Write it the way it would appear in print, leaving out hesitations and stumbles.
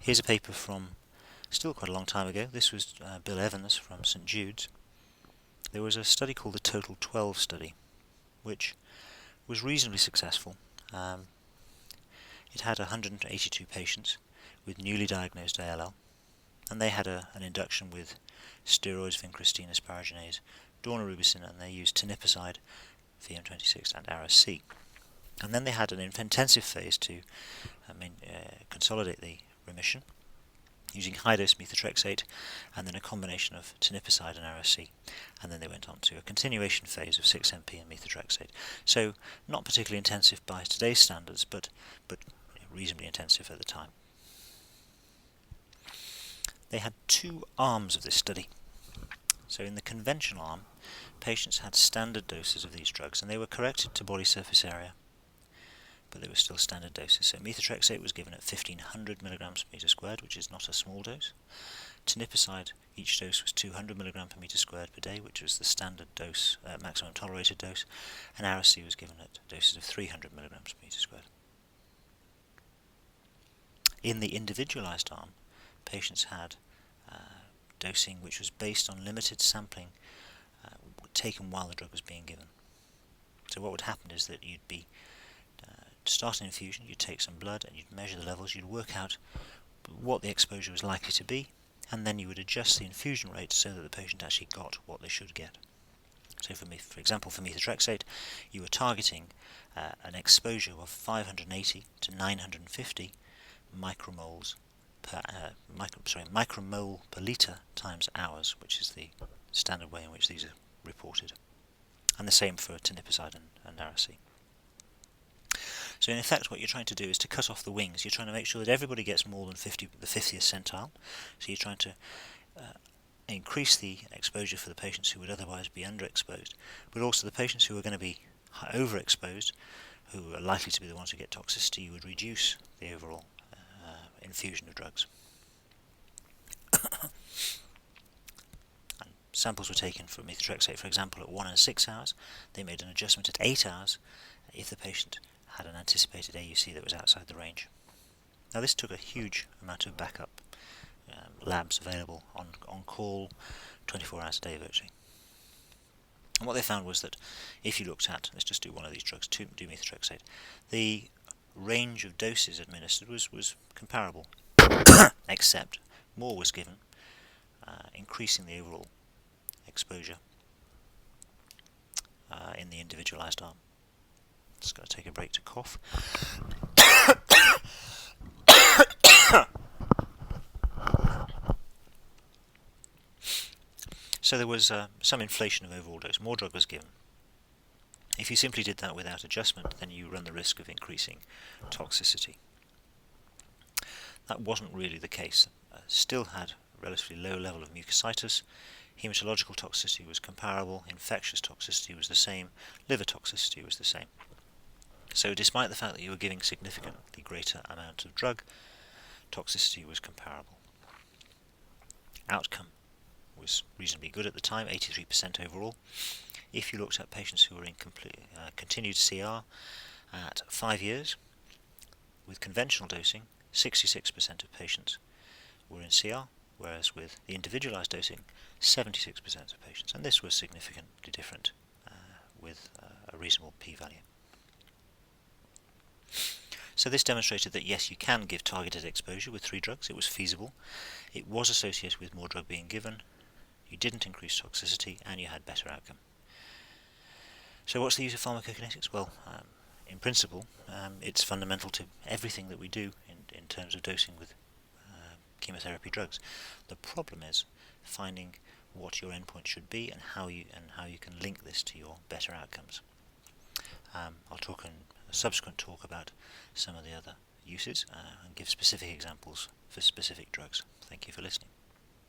Here's a paper from still quite a long time ago. This was Bill Evans from St Jude's. There was a study called the Total 12 study, which was reasonably successful. It had 182 patients with newly diagnosed ALL, and they had an induction with steroids, vincristine, asparaginase, daunorubicin, and they used teniposide, VM26, and Ara-C. And then they had an intensive phase to consolidate the remission using high-dose methotrexate and then a combination of teniposide and Ara-C. And then they went on to a continuation phase of 6-MP and methotrexate. So not particularly intensive by today's standards, but reasonably intensive at the time. They had two arms of this study. So in the conventional arm, patients had standard doses of these drugs, and they were corrected to body surface area, but they were still standard doses. So methotrexate was given at 1500 milligrams per meter squared, which is not a small dose. Teniposide, each dose was 200 milligrams per meter squared per day, which was the standard dose, maximum tolerated dose, and Ara-C was given at doses of 300 milligrams per meter squared. In the individualized arm, patients had dosing which was based on limited sampling taken while the drug was being given. So what would happen is that you'd be start an infusion, you'd take some blood and you'd measure the levels, you'd work out what the exposure was likely to be, and then you would adjust the infusion rate so that the patient actually got what they should get. So for example, for methotrexate, you were targeting an exposure of 580 to 950 micromoles micromole per litre times hours, which is the standard way in which these are reported. And the same for teniposide and Ara-C. So in effect what you're trying to do is to cut off the wings. You're trying to make sure that everybody gets more than the 50th centile. So you're trying to increase the exposure for the patients who would otherwise be underexposed, but also the patients who are going to be overexposed, who are likely to be the ones who get toxicity, you would reduce the overall infusion of drugs. And samples were taken for methotrexate, for example, at 1 and 6 hours. They made an adjustment at 8 hours if the patient had an anticipated AUC that was outside the range. Now this took a huge amount of backup labs available on call 24 hours a day virtually. And what they found was that if you looked at, let's just do one of these drugs, do methotrexate, the range of doses administered was comparable, except more was given, increasing the overall exposure in the individualized arm. Just got to take a break to cough. So there was some inflation of overall dose. More drug was given. If you simply did that without adjustment, then you run the risk of increasing toxicity. That wasn't really the case. Still had a relatively low level of mucositis. Hematological toxicity was comparable. Infectious toxicity was the same. Liver toxicity was the same. So despite the fact that you were giving significantly greater amount of drug, toxicity was comparable. Outcome was reasonably good at the time, 83% overall. If you looked at patients who were in continued CR at 5 years, with conventional dosing, 66% of patients were in CR, whereas with the individualized dosing, 76% of patients. And this was significantly different with a reasonable p-value. So this demonstrated that yes, you can give targeted exposure with 3 drugs. It was feasible. It was associated with more drug being given. You didn't increase toxicity, and you had better outcome. So what's the use of pharmacokinetics? Well, in principle, it's fundamental to everything that we do in terms of dosing with chemotherapy drugs. The problem is finding what your endpoint should be and how you can link this to your better outcomes. I'll talk in a subsequent talk about some of the other uses and give specific examples for specific drugs. Thank you for listening.